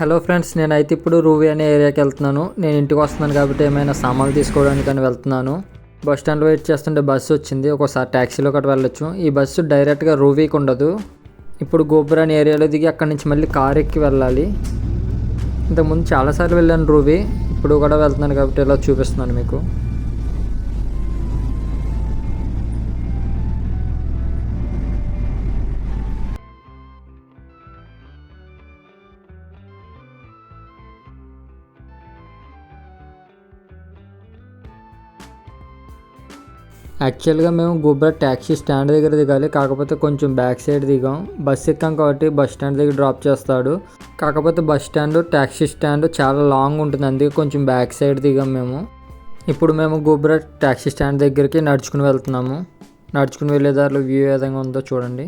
Hello friends, నేనైతే ఇప్పుడు రూవీ అనే ఏరియాకి వెళ్తున్నాను. నేను ఇంటికి వస్తున్నాను కాబట్టి ఏమైనా సామాన్లు తీసుకోవడానికని వెళ్తున్నాను. బస్ స్టాండ్లో వెయిట్ చేస్తుంటే బస్సు వచ్చింది. ఒకసారి ట్యాక్సీలో ఒకటి వెళ్ళొచ్చు. ఈ బస్సు డైరెక్ట్గా రూవీకి ఉండదు. ఇప్పుడు గోపురం అనే ఏరియాలో దిగి అక్కడి నుంచి మళ్ళీ కార్ ఎక్కి వెళ్ళాలి. ఇంతకుముందు చాలాసార్లు వెళ్ళాను రూవీ, ఇప్పుడు కూడా వెళ్తున్నాను కాబట్టి ఇలా చూపిస్తున్నాను మీకు. యాక్చువల్గా మేము గోబ్రా ట్యాక్సీ స్టాండ్ దగ్గర దిగాలి, కాకపోతే కొంచెం బ్యాక్ సైడ్ దిగాం. బస్ ఎక్కాం కాబట్టి బస్ స్టాండ్ దగ్గర డ్రాప్ చేస్తాడు. కాకపోతే బస్ స్టాండ్ ట్యాక్సీ స్టాండ్ చాలా లాంగ్ ఉంటుంది, అందుకే కొంచెం బ్యాక్ సైడ్ దిగాం మేము. ఇప్పుడు మేము గోబ్రా ట్యాక్సీ స్టాండ్ దగ్గరికి నడుచుకుని వెళ్తున్నాము. నడుచుకుని వెళ్ళే దారిలో వ్యూ ఏ విధంగా ఉందో చూడండి.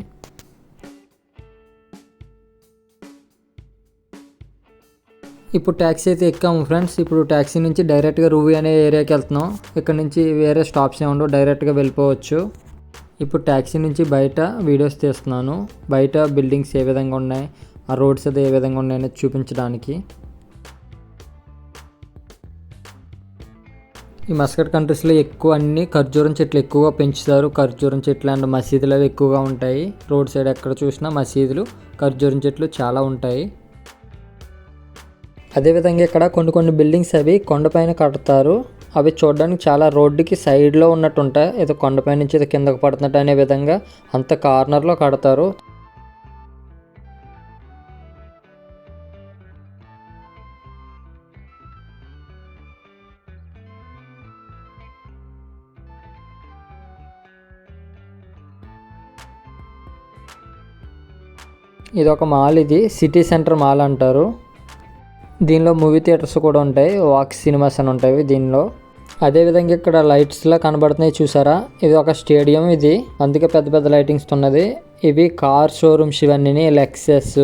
ఇప్పుడు ట్యాక్సీ అయితే ఎక్కాము ఫ్రెండ్స్. ఇప్పుడు ట్యాక్సీ నుంచి డైరెక్ట్గా రూవీ అనే ఏరియాకి వెళ్తున్నాం. ఇక్కడ నుంచి వేరే స్టాప్స్ ఏమి ఉండవు, డైరెక్ట్గా వెళ్ళిపోవచ్చు. ఇప్పుడు ట్యాక్సీ నుంచి బయట వీడియోస్ తీస్తున్నాను. బయట బిల్డింగ్స్ ఏ విధంగా ఉన్నాయి, ఆ రోడ్స్ అయితే ఏ విధంగా ఉన్నాయనేది చూపించడానికి. ఈ మస్కట్ కంట్రీస్లో ఎక్కువ అన్ని ఖర్జూరం చెట్లు ఎక్కువగా పెంచుతారు. ఖర్జూరం చెట్లు అండ్ మసీదులు అవి ఎక్కువగా ఉంటాయి. రోడ్ సైడ్ ఎక్కడ చూసినా మసీదులు, ఖర్జూరం చెట్లు చాలా ఉంటాయి. అదేవిధంగా ఇక్కడ కొన్ని బిల్డింగ్స్ అవి కొండపైన కడతారు. అవి చూడడానికి చాలా రోడ్డుకి సైడ్లో ఉన్నట్టు ఉంటాయి. ఏదో కొండపై నుంచి ఏదో కిందకు పడుతున్నట్టు అనే విధంగా అంత కార్నర్లో కడతారు. ఇది ఒక మాల్, ఇది సిటీ సెంటర్ మాల్ అంటారు. దీనిలో మూవీ థియేటర్స్ కూడా ఉంటాయి, వాక్ సినిమాస్ అని ఉంటాయి దీనిలో. అదేవిధంగా ఇక్కడ లైట్స్లా కనబడుతున్నాయి చూసారా, ఇది ఒక స్టేడియం ఇది, అందుకే పెద్ద పెద్ద లైటింగ్స్ ఉన్నది. ఇవి కార్ షోరూమ్స్, ఇవన్నీ లెక్సస్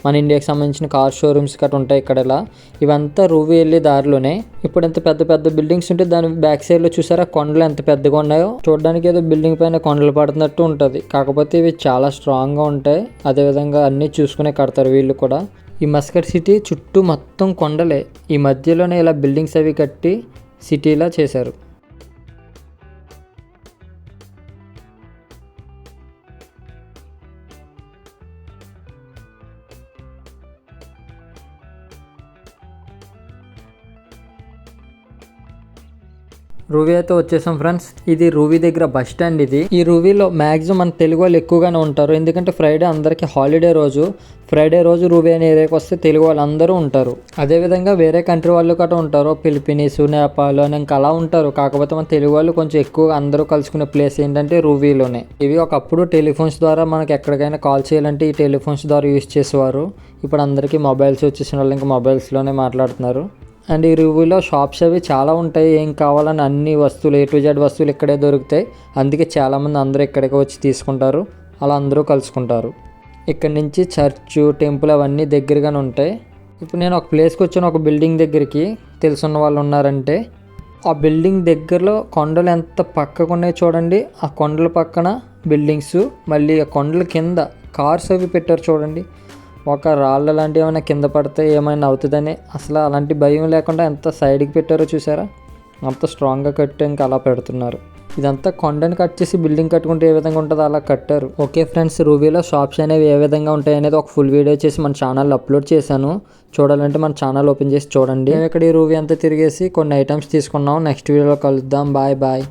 మన ఇండియాకి సంబంధించిన కార్ షోరూమ్స్ గట్రా ఉంటాయి ఇక్కడ. ఇలా ఇవంతా రూవీ వెళ్ళే దారిలోనే. ఇప్పుడు ఎంత పెద్ద పెద్ద బిల్డింగ్స్ ఉంటే దాని బ్యాక్ సైడ్లో చూసారా కొండలు ఎంత పెద్దగా ఉన్నాయో. చూడడానికి ఏదో బిల్డింగ్ పైన కొండలు పడుతున్నట్టు ఉంటుంది, కాకపోతే ఇవి చాలా స్ట్రాంగ్గా ఉంటాయి. అదేవిధంగా అన్నీ చూసుకునే కడతారు వీళ్ళు కూడా. ఈ మస్కట్ సిటీ చుట్టూ మొత్తం కొండలే, ఈ మధ్యలోనే ఇలా బిల్డింగ్స్ అవి కట్టి సిటీలా చేశారు. రూవీ అయితే వచ్చేసాం ఫ్రెండ్స్. ఇది రూవీ దగ్గర బస్ స్టాండ్ ఇది. ఈ రూవీలో మ్యాక్సిమం మన తెలుగు వాళ్ళు ఎక్కువగానే ఉంటారు, ఎందుకంటే ఫ్రైడే అందరికీ హాలిడే రోజు. ఫ్రైడే రోజు రూవీ అనే ఏరియాకి వస్తే తెలుగు వాళ్ళు అందరూ ఉంటారు. అదేవిధంగా వేరే కంట్రీ వాళ్ళు కూడా ఉంటారు, ఫిలిపీనీస్, నేపాల్ అని ఇంకా అలా ఉంటారు. కాకపోతే మన తెలుగు వాళ్ళు కొంచెం ఎక్కువగా అందరూ కలుసుకునే ప్లేస్ ఏంటంటే రూవీలోనే. ఇవి ఒకప్పుడు టెలిఫోన్స్ ద్వారా మనకి ఎక్కడికైనా కాల్ చేయాలంటే ఈ టెలిఫోన్స్ ద్వారా యూజ్ చేసేవారు. ఇప్పుడు అందరికీ మొబైల్స్ వచ్చేసిన వాళ్ళు ఇంకా మొబైల్స్లోనే మాట్లాడుతున్నారు. అండ్ ఈ రూవీలో షాప్స్ అవి చాలా ఉంటాయి, ఏం కావాలని అన్ని వస్తువులు A to Z వస్తువులు ఇక్కడే దొరుకుతాయి. అందుకే చాలామంది అందరూ ఇక్కడికి వచ్చి తీసుకుంటారు, అలా అందరూ కలుసుకుంటారు. ఇక్కడ నుంచి చర్చ్, టెంపుల్ అవన్నీ దగ్గరగానే ఉంటాయి. ఇప్పుడు నేను ఒక ప్లేస్కి వచ్చాను, ఒక బిల్డింగ్ దగ్గరికి. తెలుసున్న వాళ్ళు ఉన్నారంటే ఆ బిల్డింగ్ దగ్గరలో కొండలు ఎంత పక్కకు ఉన్నాయి చూడండి. ఆ కొండల పక్కన బిల్డింగ్స్, మళ్ళీ ఆ కొండల కింద కార్స్ అవి పెట్టారు చూడండి. ఒక రాళ్ళ లాంటివి ఏమైనా కింద పడితే ఏమైనా అవుతుందని అసలు అలాంటి భయం లేకుండా ఎంత సైడ్కి పెట్టారో చూసారా, అంత స్ట్రాంగ్గా కట్టి ఇంకా అలా పెడుతున్నారు. ఇదంతా కొండని కట్ చేసి బిల్డింగ్ కట్టుకుంటే ఏ విధంగా ఉంటుందో అలా కట్టారు. ఓకే ఫ్రెండ్స్, రూవీలో షాప్స్ అనేవి ఏ విధంగా ఉంటాయి అనేది ఒక ఫుల్ వీడియో చేసి మన ఛానల్లో అప్లోడ్ చేశాను. చూడాలంటే మన ఛానల్ ఓపెన్ చేసి చూడండి. మేము ఇక్కడ ఈ రూవీ అంతా తిరిగేసి కొన్ని ఐటమ్స్ తీసుకున్నాం. నెక్స్ట్ వీడియోలో కలుద్దాం. Bye bye.